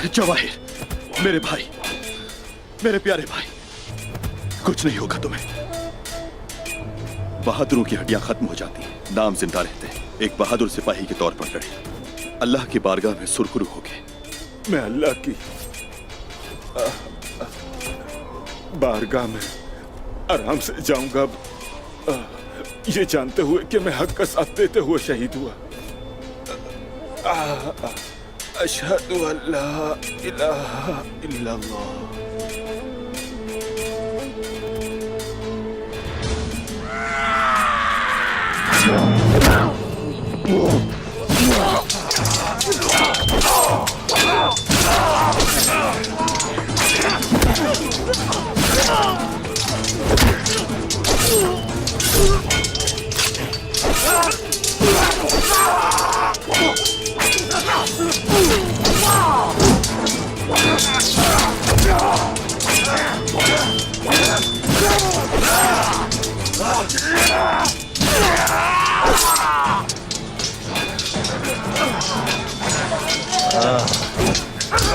जवाहिर, मेरे भाई, मेरे प्यारे भाई, कुछ नहीं होगा तुम्हें। बहादुरों की हड्डियां खत्म हो जाती, नाम जिंदा रहते। एक बहादुर सिपाही के तौर पर लड़े, अल्लाह की बारगाह में सुरखरू हो गए। मैं अल्लाह की बारगाह में आराम से जाऊंगा, ये जानते हुए कि मैं हक का साथ देते हुए शहीद हुआ। अशहदु अल्ला इलाहा इल्लल्लाह।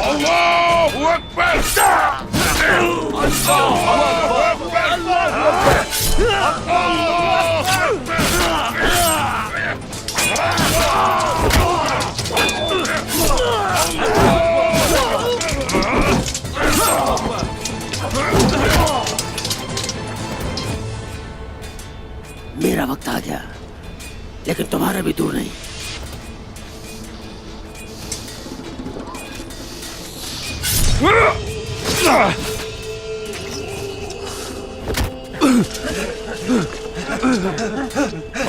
अल्लाहु अकबर! मेरा वक्त आ गया, लेकिन तुम्हारा भी दूर नहीं।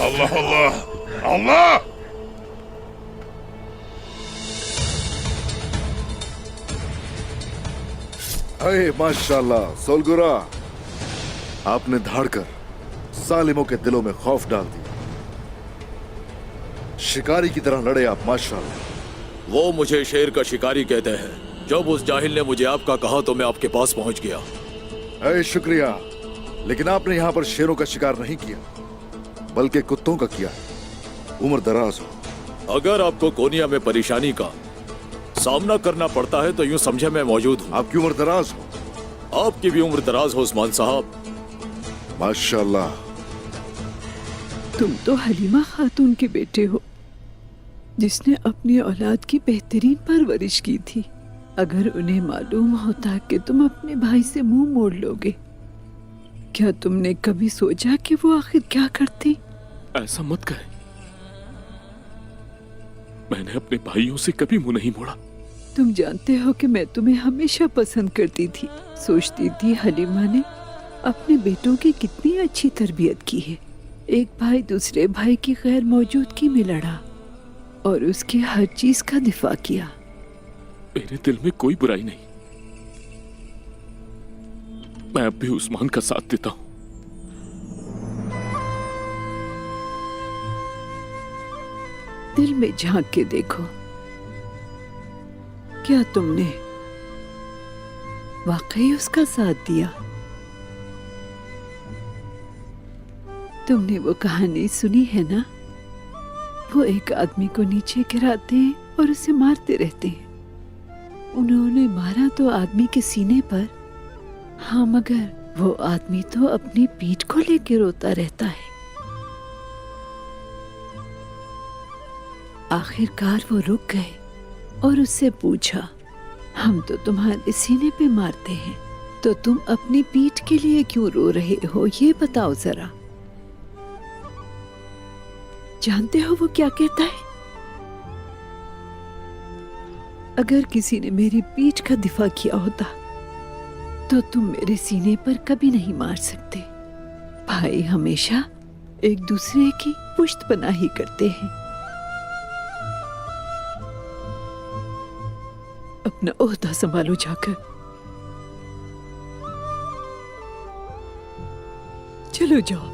अल्लाह अल्लाह अल्लाह! अरे माशाल्लाह सोलगुरा, आपने धाड़कर सालिमों के दिलों में खौफ डाल दिया। शिकारी की तरह लड़े आप, माशाल्लाह। वो मुझे शेर का शिकारी कहते हैं। जब उस जाहिल ने मुझे आपका कहा तो मैं आपके पास पहुंच गया। अरे शुक्रिया, लेकिन आपने यहाँ पर शेरों का शिकार नहीं किया, बल्कि कुत्तों का किया है। उम्र दराज हो। अगर आपको कोनिया में परेशानी का सामना करना पड़ता है तो यूं समझे मैं मौजूद हूँ। आपकी उम्र दराज हो। आपकी भी उम्र दराज हो उस्मान साहब। माशाल्लाह। तुम तो हलीमा खातून के बेटे हो, जिसने अपनी औलाद की बेहतरीन परवरिश की थी। अगर उन्हें मालूम होता कि तुम अपने भाई से मुंह मोड़ लोगे, क्या तुमने कभी सोचा कि वो आखिर क्या करती? ऐसा मत कहे, मैंने अपने भाइयों से कभी मुंह नहीं मोड़ा। तुम जानते हो कि मैं तुम्हें हमेशा पसंद करती थी। सोचती थी हलीमा ने अपने बेटों की कितनी अच्छी तरबियत की है। एक भाई दूसरे भाई की गैर मौजूदगी में लड़ा और उसकी हर चीज का दिफा किया। मेरे दिल में कोई बुराई नहीं, मैं अब भी उस्मान का साथ देता हूं। दिल में झांक के देखो, क्या तुमने वाकई उसका साथ दिया? तुमने वो कहानी सुनी है ना, वो एक आदमी को नीचे गिराते हैं और उसे मारते रहते हैं। उन्होंने मारा तो आदमी के सीने पर, हाँ, मगर वो आदमी तो अपनी पीठ को लेकर रोता रहता है। आखिरकार वो रुक गए और उससे पूछा, हम तो तुम्हारे सीने पे मारते हैं, तो तुम अपनी पीठ के लिए क्यों रो रहे हो, ये बताओ जरा। जानते हो वो क्या कहता है? अगर किसी ने मेरी पीठ का दिफा किया होता तो तुम मेरे सीने पर कभी नहीं मार सकते। भाई हमेशा एक दूसरे की पुश्त पनाही करते हैं। अपना ओहदा संभालो जाकर। चलो जाओ।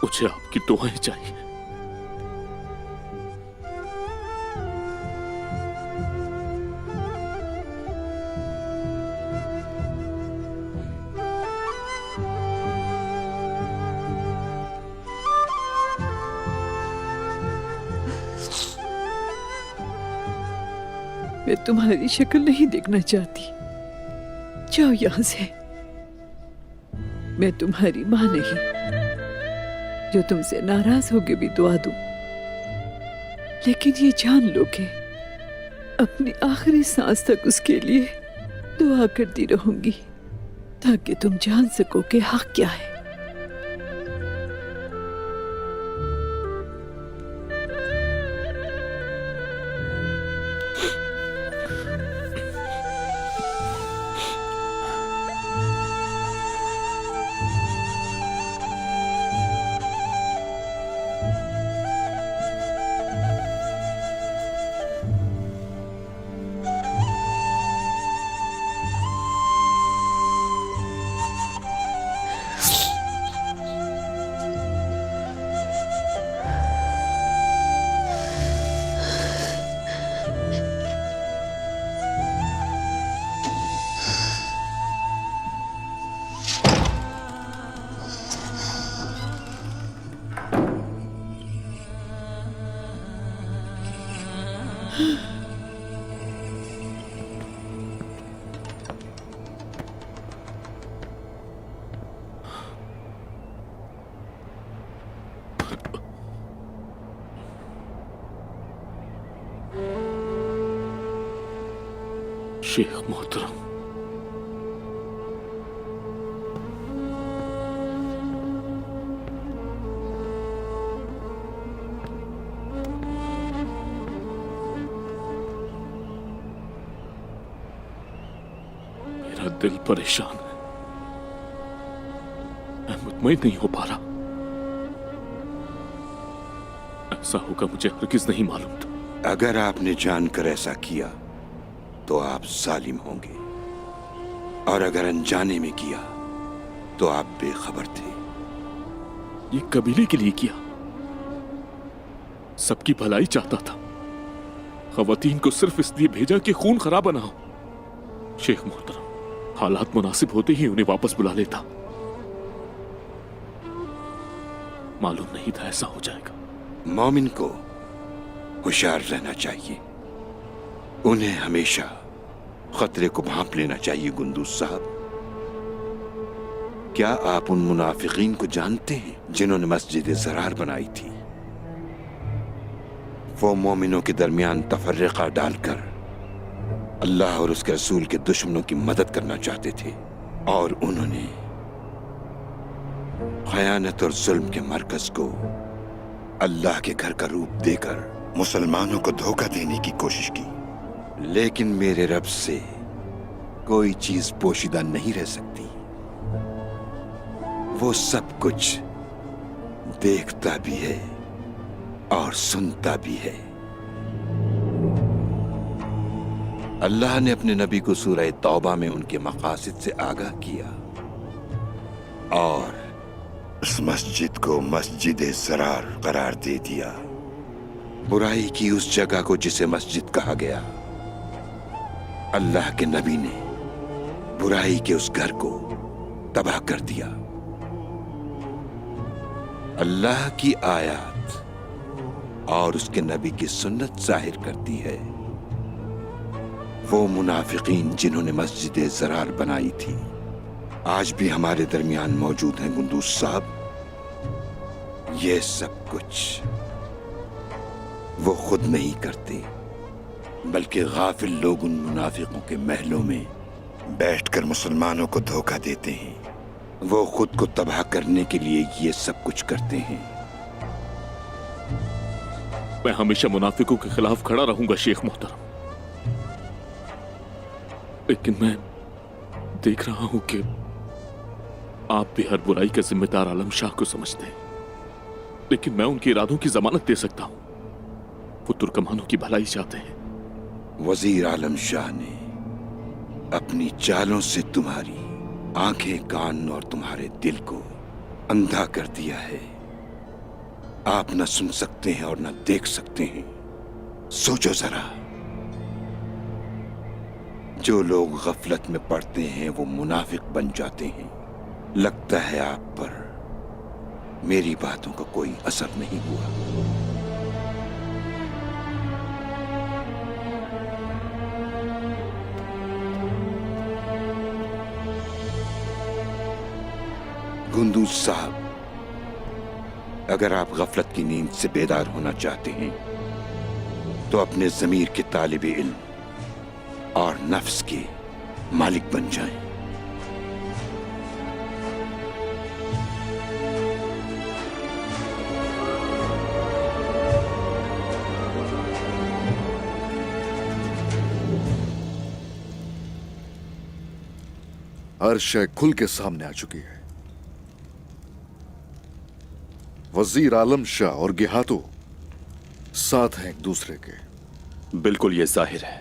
मुझे आपकी दुआएं चाहिए। मैं तुम्हारी शक्ल नहीं देखना चाहती। जाओ यहां से। मैं तुम्हारी मां नहीं जो तुमसे नाराज होके भी दुआ दूं, लेकिन ये जान लो कि अपनी आखिरी सांस तक उसके लिए दुआ करती रहूंगी ताकि तुम जान सको कि हक क्या है। शेख मोहतरम, मेरा दिल परेशान है। मैं मुतमईन नहीं हो पा रहा। ऐसा होगा मुझे हरगिज नहीं मालूम था। अगर आपने जानकर ऐसा किया तो आप जालिम होंगे, और अगर अनजाने में किया तो आप बेखबर थे। ये कबीले के लिए किया, सबकी भलाई चाहता था। खवातीन को सिर्फ इसलिए भेजा कि खून खराबा ना हो। शेख मोहतरम, हालात मुनासिब होते ही उन्हें वापस बुला लेता। मालूम नहीं था ऐसा हो जाएगा। मोमिन को होशियार रहना चाहिए। उन्हें हमेशा खतरे को भांप लेना चाहिए। गुंदूस साहब, क्या आप उन मुनाफिकीन को जानते हैं जिन्होंने मस्जिद ज़रार बनाई थी? वो मोमिनों के दरमियान तफर्रका डालकर अल्लाह और उसके रसूल के दुश्मनों की मदद करना चाहते थे, और उन्होंने खयानत और जुल्म के मरकज को अल्लाह के घर का रूप देकर मुसलमानों को धोखा देने की कोशिश की। लेकिन मेरे रब से कोई चीज पोशीदा नहीं रह सकती। वो सब कुछ देखता भी है और सुनता भी है। अल्लाह ने अपने नबी को सूरह तौबा में उनके मकासिद से आगाह किया और उस मस्जिद को मस्जिद ज़रार करार दे दिया। बुराई की उस जगह को जिसे मस्जिद कहा गया, अल्लाह के नबी ने बुराई के उस घर को तबाह कर दिया। अल्लाह की आयत और उसके नबी की सुन्नत जाहिर करती है वो मुनाफिकीन जिन्होंने मस्जिद ज़रार बनाई थी आज भी हमारे दरमियान मौजूद हैं। गुंदूस साहब, ये सब कुछ वो खुद नहीं करते, बल्कि गाफिल लोग उन मुनाफिकों के महलों में बैठकर मुसलमानों को धोखा देते हैं। वो खुद को तबाह करने के लिए ये सब कुछ करते हैं। मैं हमेशा मुनाफिकों के खिलाफ खड़ा रहूंगा शेख मोहतरम, लेकिन मैं देख रहा हूं कि आप भी हर बुराई का जिम्मेदार आलम शाह को समझते हैं, लेकिन मैं उनके इरादों की जमानत दे सकता हूं। वो तुर्कमानों की भलाई चाहते हैं। वजीर आलम शाह ने अपनी चालों से तुम्हारी आंखें, कान और तुम्हारे दिल को अंधा कर दिया है। आप न सुन सकते हैं और न देख सकते हैं। सोचो जरा, जो लोग गफलत में पड़ते हैं वो मुनाफिक बन जाते हैं। लगता है आप पर मेरी बातों का कोई असर नहीं हुआ। गुंदूज साहब, अगर आप गफलत की नींद से बेदार होना चाहते हैं तो अपने जमीर के तालिब इल्म और नफ्स के मालिक बन जाएं। हर शय खुल के सामने आ चुकी है। वजीर आलम शाह और गेहातो साथ हैं एक दूसरे के। बिल्कुल ये जाहिर है,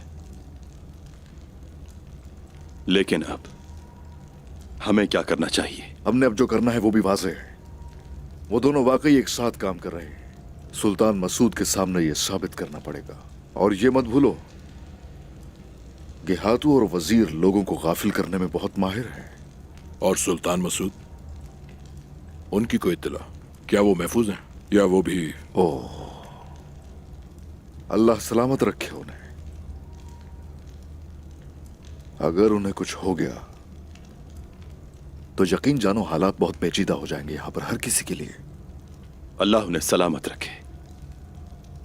लेकिन अब हमें क्या करना चाहिए? हमने अब जो करना है वो भी वाज़ेह है। वो दोनों वाकई एक साथ काम कर रहे हैं। सुल्तान मसूद के सामने ये साबित करना पड़ेगा। और ये मत भूलो, गेहातू और वजीर लोगों को गाफिल करने में बहुत माहिर हैं। और सुल्तान मसूद, उनकी कोई इत्तला? क्या वो महफूज हैं या वो भी? ओह, अल्लाह सलामत रखे उन्हें। अगर उन्हें कुछ हो गया तो यकीन जानो हालात बहुत पेचीदा हो जाएंगे यहां पर हर किसी के लिए। अल्लाह उन्हें सलामत रखे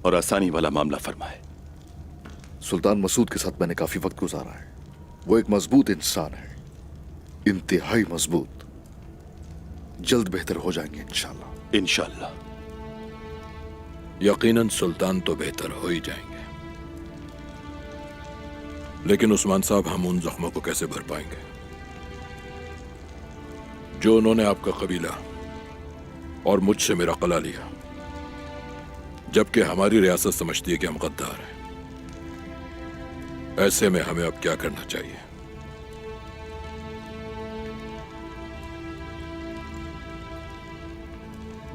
और आसानी वाला मामला फरमाए। सुल्तान मसूद के साथ मैंने काफी वक्त गुजारा है। वो एक मजबूत इंसान है, इंतहाई मजबूत। जल्द बेहतर हो जाएंगे इंशाल्लाह। इंशाल्लाह। यकीनन सुल्तान तो बेहतर हो ही जाएंगे, लेकिन उस्मान साहब, हम उन जख्मों को कैसे भर पाएंगे जो उन्होंने आपका कबीला और मुझसे मेरा कला लिया, जबकि हमारी रियासत समझती है कि हम गद्दार हैं। ऐसे में हमें अब क्या करना चाहिए?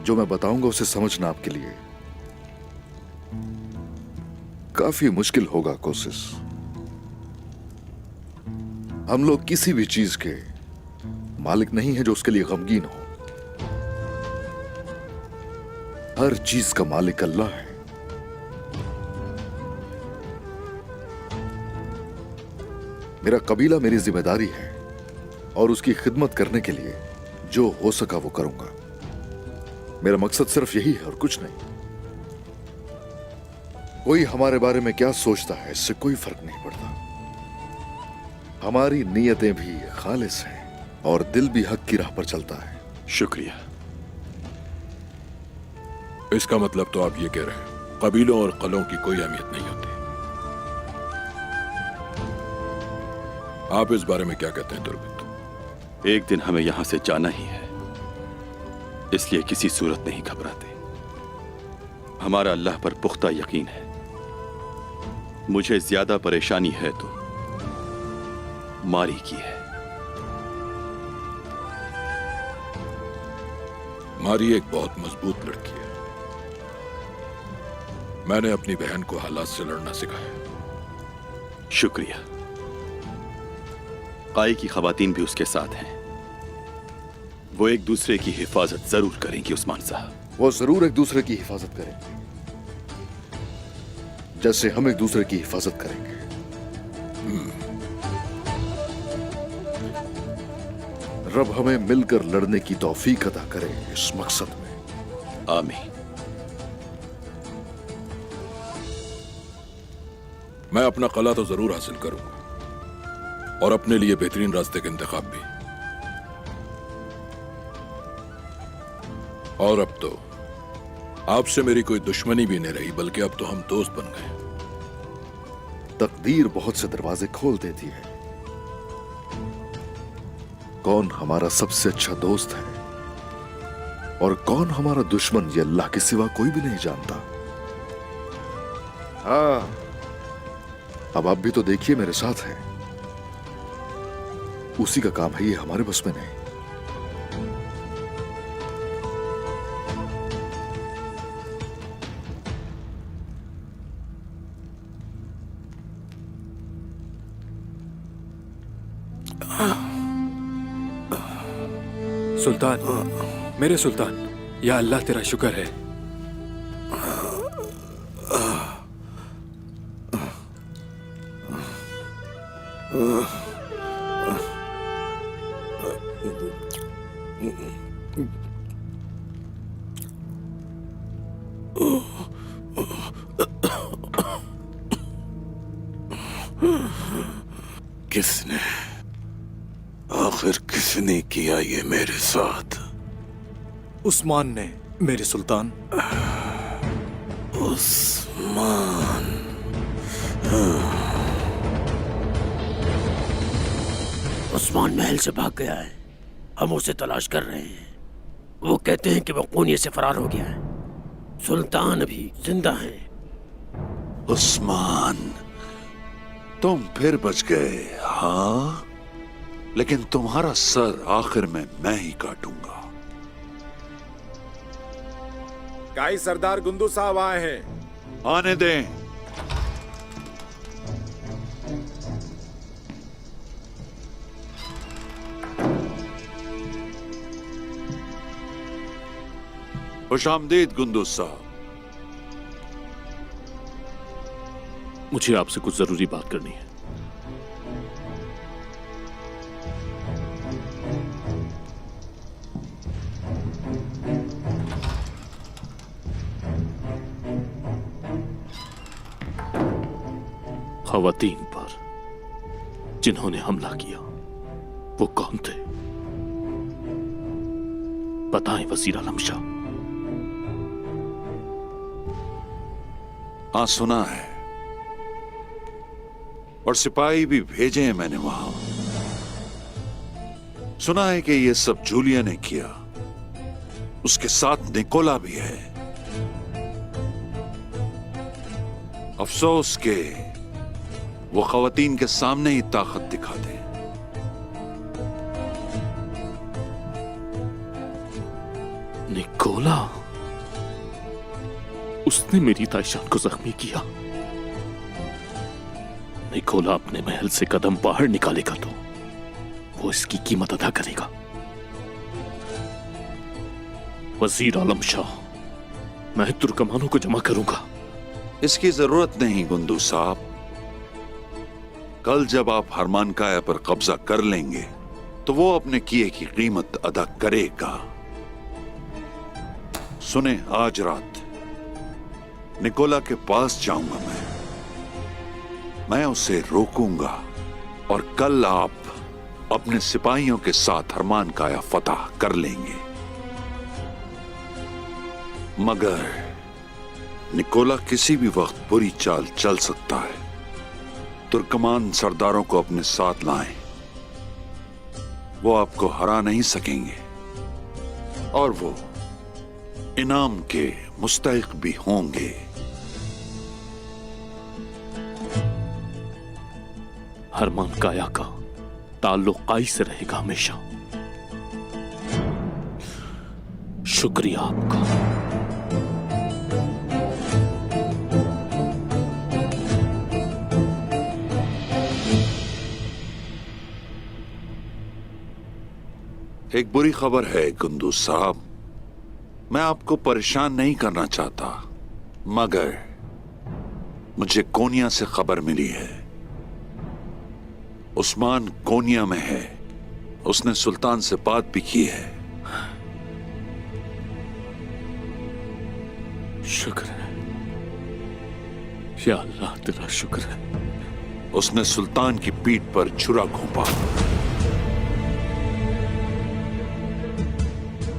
जो मैं बताऊंगा उसे समझना आपके लिए काफी मुश्किल होगा। कोशिश, हम लोग किसी भी चीज के मालिक नहीं है जो उसके लिए गमगीन हो। हर चीज का मालिक अल्लाह है। मेरा कबीला मेरी जिम्मेदारी है और उसकी खिदमत करने के लिए जो हो सका वो करूंगा। मेरा मकसद सिर्फ यही है और कुछ नहीं। कोई हमारे बारे में क्या सोचता है इससे कोई फर्क नहीं पड़ता। हमारी नीयतें भी खालिस हैं और दिल भी हक की राह पर चलता है। शुक्रिया। इसका मतलब तो आप ये कह रहे हैं कबीलों और कलों की कोई अहमियत नहीं होती। आप इस बारे में क्या कहते हैं तुर्बित? एक दिन हमें यहां से जाना ही है, इसलिए किसी सूरत नहीं घबराते। हमारा अल्लाह पर पुख्ता यकीन है। मुझे ज्यादा परेशानी है तो मारी की है। मारी एक बहुत मजबूत लड़की है। मैंने अपनी बहन को हालात से लड़ना सिखाया। शुक्रिया। काई की खवातीन भी उसके साथ हैं। वो एक दूसरे की हिफाजत जरूर करेंगी उस्मान साहब। वो जरूर एक दूसरे की हिफाजत करेंगे जैसे हम एक दूसरे की हिफाजत करेंगे। रब हमें मिलकर लड़ने की तौफीक अता करे इस मकसद में। आमीन। मैं अपना कला तो जरूर हासिल करूंगा और अपने लिए बेहतरीन रास्ते का इंतखाब भी। और अब तो आपसे मेरी कोई दुश्मनी भी नहीं रही, बल्कि अब तो हम दोस्त बन गए। तकदीर बहुत से दरवाजे खोल देती है। कौन हमारा सबसे अच्छा दोस्त है और कौन हमारा दुश्मन, ये अल्लाह के सिवा कोई भी नहीं जानता। हाँ, अब आप भी तो देखिए मेरे साथ हैं। उसी का काम है ये, हमारे बस में नहीं। सुल्तान, मेरे सुल्तान, या अल्लाह तेरा शुक्र है। किसने, आखिर किसने किया ये मेरे साथ? उस्मान ने मेरे सुल्तान। उस्मान। उस्मान महल से भाग गया है, हम उसे तलाश कर रहे हैं। वो कहते हैं कि वो कोनिया से फरार हो गया है। सुल्तान अभी जिंदा है। उस्मान, तुम फिर बच गए, हाँ? लेकिन तुम्हारा सर आखिर में मैं ही काटूंगा। काई सरदार गुंदू साहब आए हैं। आने दें। खुशामदीद गुंदूस साहब। मुझे आपसे कुछ जरूरी बात करनी है। खवातीन पर जिन्होंने हमला किया वो कौन थे? बताएं वजीर आलम शाह। हाँ, सुना है और सिपाही भी भेजे हैं मैंने वहां। सुना है कि ये सब जूलिया ने किया, उसके साथ निकोला भी है। अफसोस के वो खवातीन के सामने ही ताकत दिखा दे। निकोला, उसने मेरी ताइशान को जख्मी किया। निकोला अपने महल से कदम बाहर निकालेगा तो वो इसकी कीमत अदा करेगा। वजीर आलम शाह, मैं तुर्कमानों को जमा करूंगा। इसकी जरूरत नहीं गुंदू साहब। कल जब आप हरमानकाया पर कब्जा कर लेंगे तो वो अपने किए की कीमत अदा करेगा। सुने, आज रात निकोला के पास जाऊंगा मैं उसे रोकूंगा और कल आप अपने सिपाहियों के साथ हरमानकाया फतह कर लेंगे। मगर निकोला किसी भी वक्त बुरी चाल चल सकता है। तुर्कमान सरदारों को अपने साथ लाएं, वो आपको हरा नहीं सकेंगे और वो इनाम के मुस्तहिक भी होंगे। हरमानकाया का ताल्लुक काई से रहेगा हमेशा। शुक्रिया आपका। एक बुरी खबर है गुंदू साहब। मैं आपको परेशान नहीं करना चाहता, मगर मुझे कोनिया से खबर मिली है। उस्मान कोनिया में है। उसने सुल्तान से बात भी की है। शुक्र है या अल्लाह, तेरा शुक्र है। उसने सुल्तान की पीठ पर छुरा घोंपा।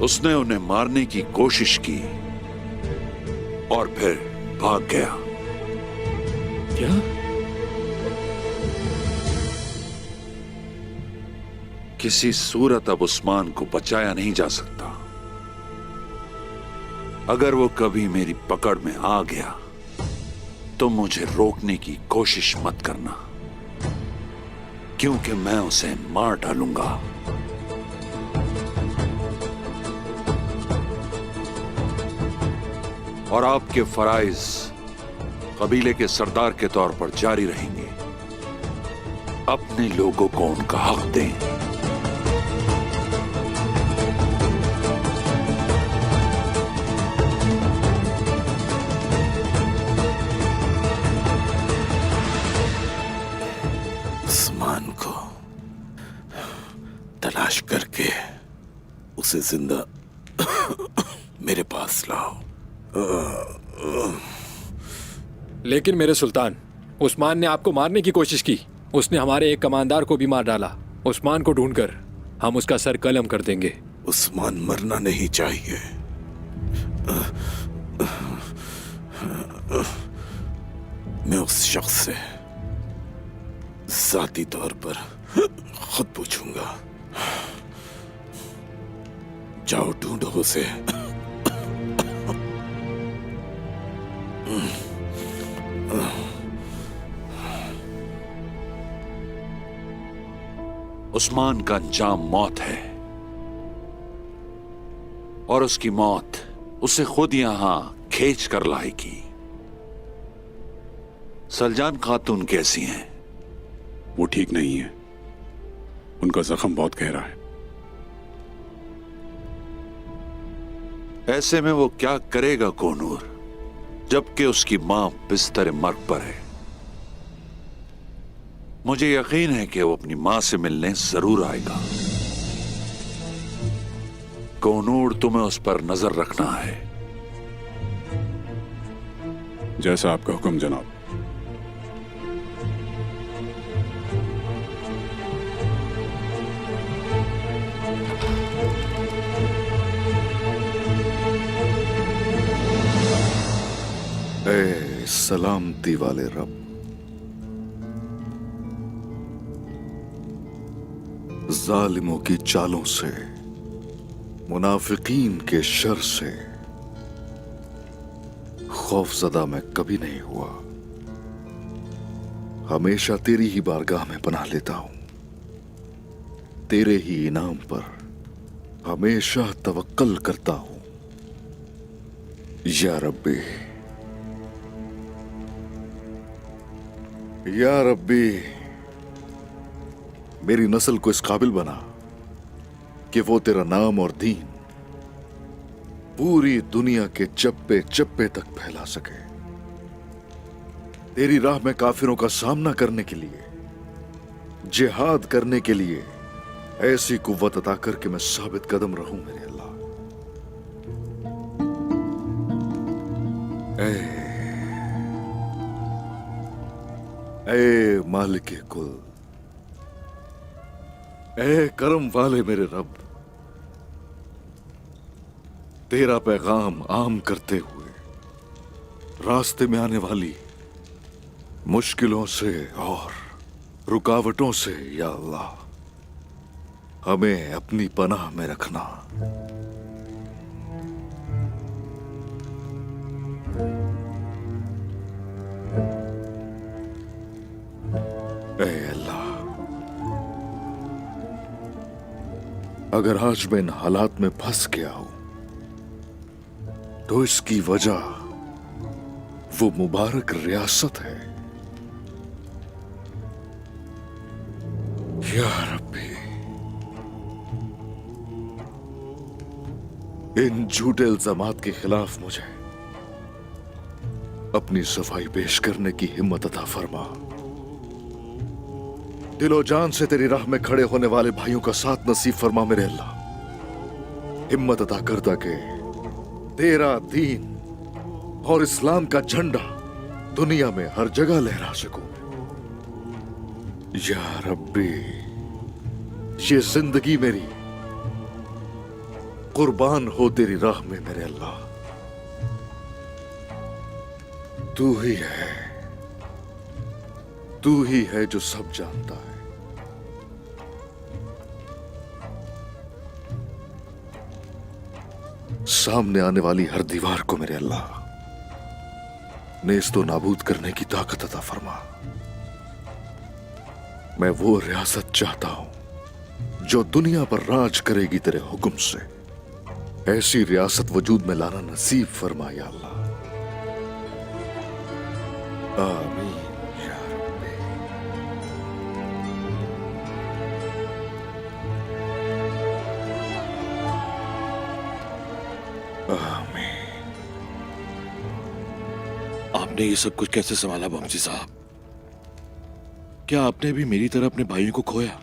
उसने उन्हें मारने की कोशिश की और फिर भाग गया। क्या? किसी सूरत अब उस्मान को बचाया नहीं जा सकता। अगर वो कभी मेरी पकड़ में आ गया तो मुझे रोकने की कोशिश मत करना, क्योंकि मैं उसे मार डालूंगा। और आपके फराइज कबीले के सरदार के तौर पर जारी रहेंगे। अपने लोगों को उनका हक दें। उस्मान को तलाश करके उसे जिंदा मेरे पास लाओ। लेकिन मेरे सुल्तान, उस्मान ने आपको मारने की कोशिश की। उसने हमारे एक कमांडर को भी मार डाला। उस्मान को ढूंढकर हम उसका सर कलम कर देंगे। उस्मान मरना नहीं चाहिए। मैं उस शख्स से जाती तौर पर खुद पूछूंगा। जाओ ढूंढो उसे। उस्मान का अंजाम मौत है और उसकी मौत उसे खुद यहां खींच कर लाएगी। सलजान खातून कैसी हैं? वो ठीक नहीं है, उनका जख्म बहुत गहरा है। ऐसे में वो क्या करेगा कोनूर, जबकि उसकी मां बिस्तर मर्ग पर है? मुझे यकीन है कि वो अपनी मां से मिलने जरूर आएगा। कोनूर, तुम्हें उस पर नजर रखना है। जैसा आपका हुक्म जनाब। ए सलामती वाले रब, जालिमों की चालों से, मुनाफिकीन के शर से खौफजदा मैं कभी नहीं हुआ। हमेशा तेरी ही बारगाह में पनाह लेता हूं। तेरे ही इनाम पर हमेशा तवक्कल करता हूं। या रब्बी, या रब्बी, मेरी नस्ल को इस काबिल बना कि वो तेरा नाम और दीन पूरी दुनिया के चप्पे चप्पे तक फैला सके। तेरी राह में काफिरों का सामना करने के लिए, जिहाद करने के लिए ऐसी कुव्वत अता कर कि मैं साबित कदम रहूं मेरे अल्लाह। ए मालिक कुल, ए करम वाले मेरे रब, तेरा पैगाम आम करते हुए रास्ते में आने वाली मुश्किलों से और रुकावटों से या अल्लाह हमें अपनी पनाह में रखना। ऐ अल्लाह, अगर आज मैं इन हालात में फंस गया हूं तो इसकी वजह वो मुबारक रियासत है। या रब्बी, इन झूठे इल्जामात के खिलाफ मुझे अपनी सफाई पेश करने की हिम्मत अता फरमा। दिलो जान से तेरी राह में खड़े होने वाले भाइयों का साथ नसीब फरमा मेरे अल्लाह। हिम्मत अता कर ताकि तेरा दीन और इस्लाम का झंडा दुनिया में हर जगह लहरा सकूं। या रब्बी, ये जिंदगी मेरी कुर्बान हो तेरी राह में मेरे अल्लाह। तू ही है, तू ही है जो सब जानता है। सामने आने वाली हर दीवार को मेरे अल्लाह नेस्तो नाबूद करने की ताकत अता फरमा। मैं वो रियासत चाहता हूं जो दुनिया पर राज करेगी तेरे हुक्म से। ऐसी रियासत वजूद में लाना नसीब फरमा या अल्लाह। आमीन या रब्बी। आमीन। आपने ये सब कुछ कैसे संभाला बमजी साहब? क्या आपने भी मेरी तरह अपने भाइयों को खोया?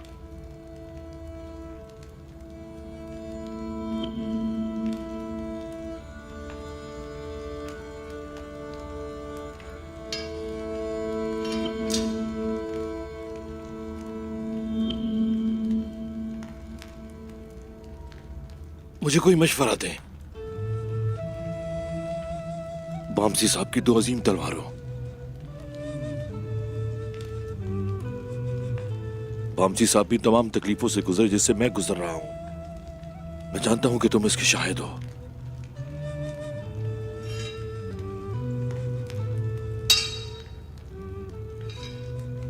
मुझे कोई मशवरा दें। बामसी साहब की 2 अजीम तलवारों, बामसी साहब भी तमाम तकलीफों से गुजरे जिससे मैं गुजर रहा हूं। मैं जानता हूं कि तुम इसकी शाहिद हो।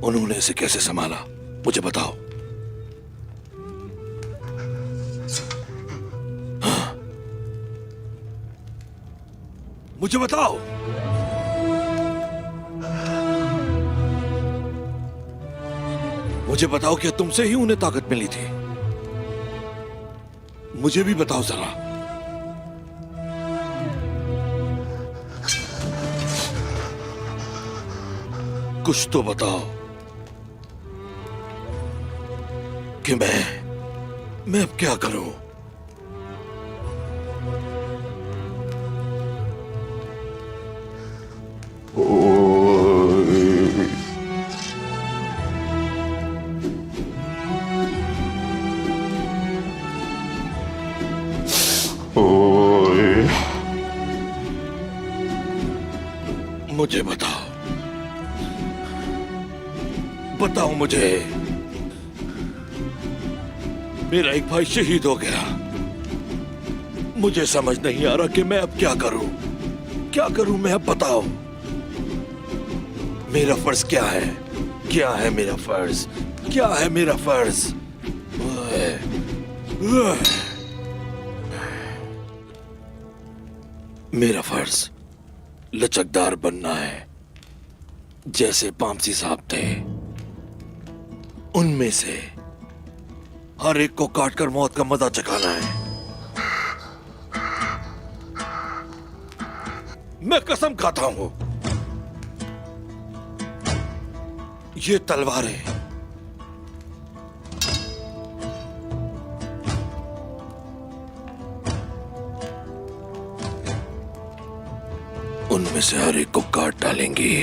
उन्होंने इसे कैसे संभाला, मुझे बताओ। हाँ? मुझे बताओ। मुझे बताओ कि तुमसे ही उन्हें ताकत मिली थी। मुझे भी बताओ जरा। कुछ तो बताओ कि मैं अब क्या करूं। मुझे बताओ, बताओ मुझे। मेरा एक भाई शहीद हो गया। मुझे समझ नहीं आ रहा कि मैं अब क्या करूं। क्या करूं मैं अब, बताओ। मेरा फर्ज क्या है? क्या है मेरा फर्ज? क्या है मेरा फर्ज? मेरा फर्ज लचकदार बनना है, जैसे बामसी साहब थे। उनमें से हर एक को काटकर मौत का मजा चखाना है। मैं कसम खाता हूं, ये तलवारें उनमें से हर एक को काट डालेंगी।